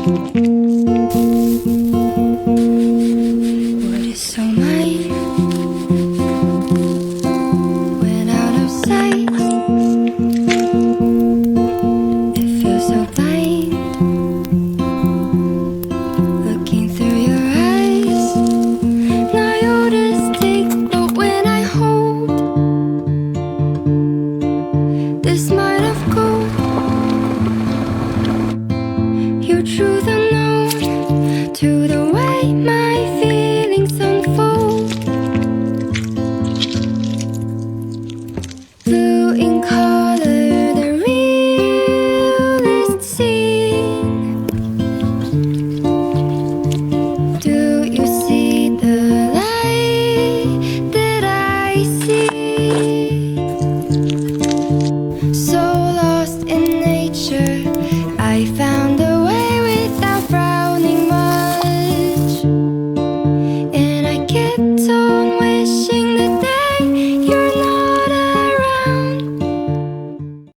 What is so mine went out of sight? It feels so blind looking through your eyes. Not yours take, but when I hold this might of gold, your truth unknown to the